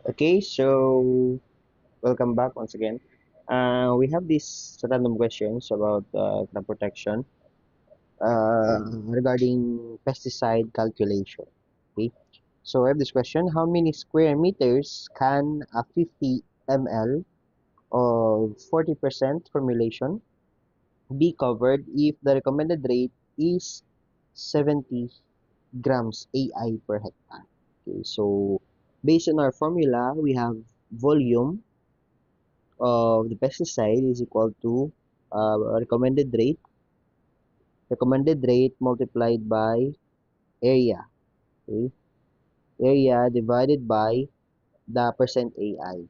Okay, so welcome back once again. We have these random questions about crop protection regarding pesticide calculation. Okay, so I have this question: How many square meters can a 50 ml of 40% formulation be covered if the recommended rate is 70 grams AI per hectare? Okay, so based on our formula, we have volume of the pesticide is equal to recommended rate multiplied by area. Okay, area divided by the percent AI.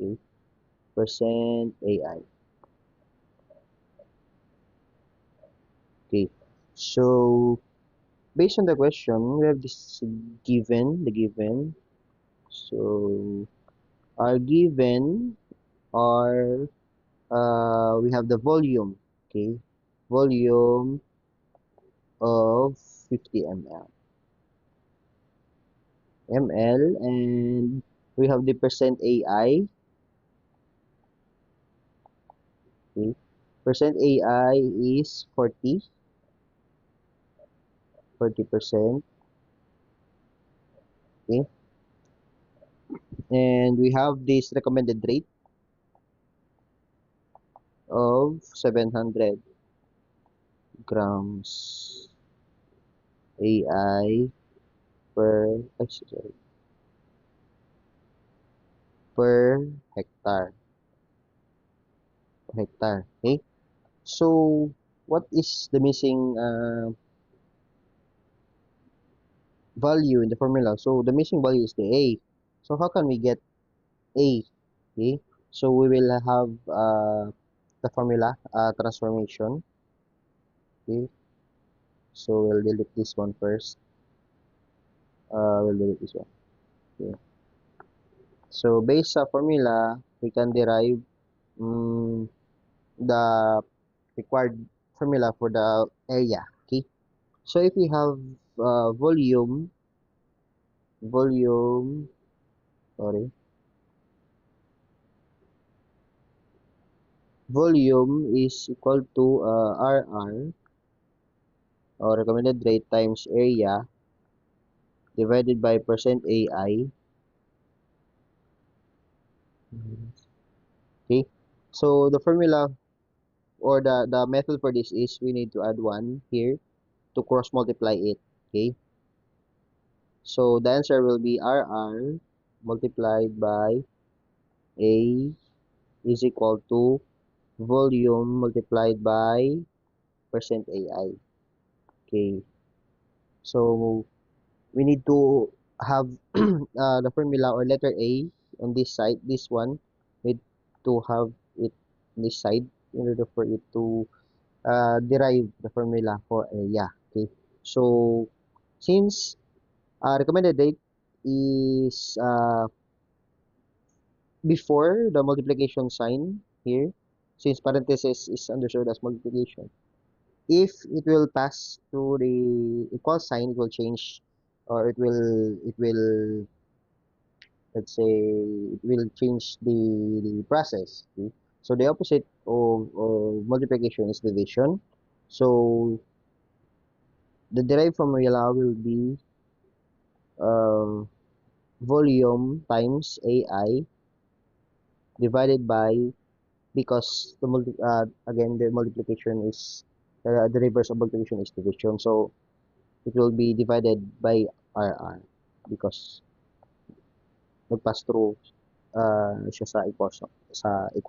Okay, percent AI. Okay, so based on the question, we have this given. So our given are we have the volume. Okay, volume of 50 ml, and we have the percent AI. Okay. Percent AI is 40%. Okay. And we have this recommended rate of 700 grams AI sorry, per hectare. Okay. So what is the missing value in the formula? So the missing value is the A. So how can we get A? Okay. So we will have the formula transformation. Okay. So we'll delete this one first. We'll delete this one. Okay. So based sa formula, we can derive the required formula for the area. Okay. So if we have volume, sorry, volume is equal to RR, or recommended rate, times area divided by percent AI. Okay. So the formula or the method for this is we need to add 1 here to cross multiply it. Okay. So the answer will be RR multiplied by A is equal to volume multiplied by percent AI. Okay. So we need to have the formula or letter A on this side. This one need to have it on this side in order for it to derive the formula for area. Okay. So since recommended rate is before the multiplication sign here, since parenthesis is understood as multiplication, if it will pass through the equal sign, it will change, or it will let's say it will change the process. Okay? So the opposite of multiplication is division. So the derived formula will be um, volume times AI divided by, because again the multiplication is the reverse of multiplication is division, so it will be divided by RR because nagpass through siya sa equal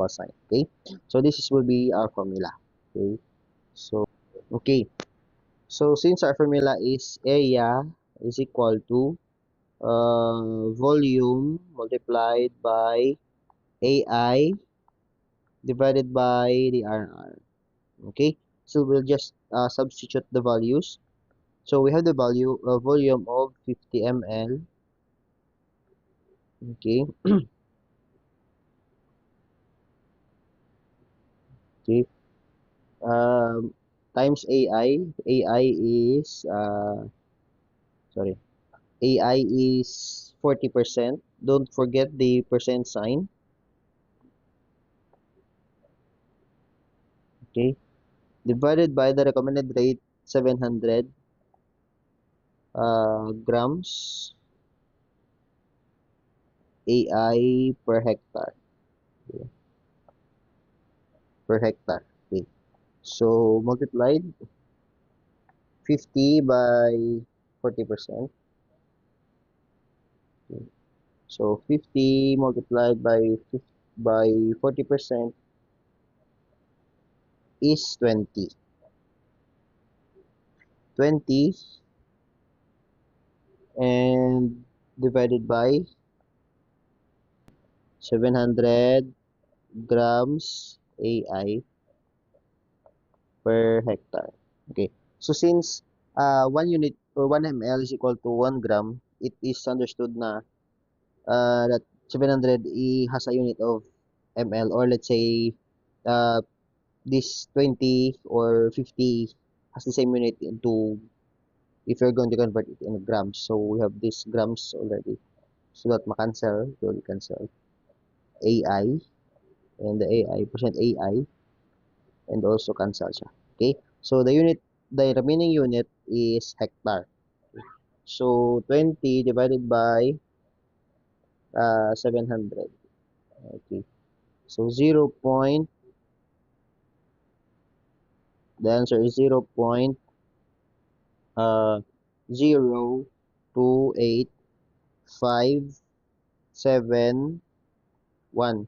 sign. Okay, so this is will be our formula. Okay, so okay, so since our formula is area is equal to volume multiplied by AI divided by the RR. Okay, so we'll just substitute the values. So we have the value volume of 50 ml. Okay, okay, times AI. AI is sorry, AI is 40%. Don't forget the percent sign. Okay. Divided by the recommended rate 700 grams AI per hectare. Okay. Per hectare. Okay. So multiplied 50 by 40%. Okay. So 50 multiplied by 40% is 20. 20 and divided by 700 grams AI per hectare. Okay. So since 1 unit or 1 ml is equal to 1 gram, it is understood na that 700 has a unit of ml, or let's say uh, this 20 or 50 has the same unit into, if you're going to convert it in grams. So we have this grams already. So that makancel, so we cancel AI and the AI, percent AI, and also cancel siya. Okay? So the remaining unit is hectare. So 20 divided by 700. Okay. So the answer is 0.02857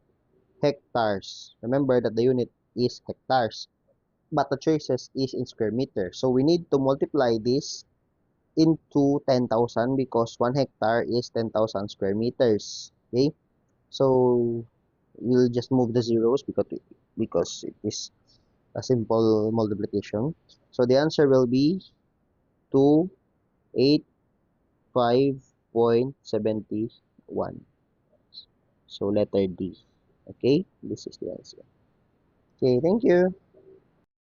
hectares. Remember that the unit is hectares, but the choices is in square meter. So we need to multiply this into 10,000 because 1 hectare is 10,000 square meters. Okay? So we'll just move the zeros because it is a simple multiplication. So the answer will be 285.71. So letter D. Okay? This is the answer. Okay, thank you.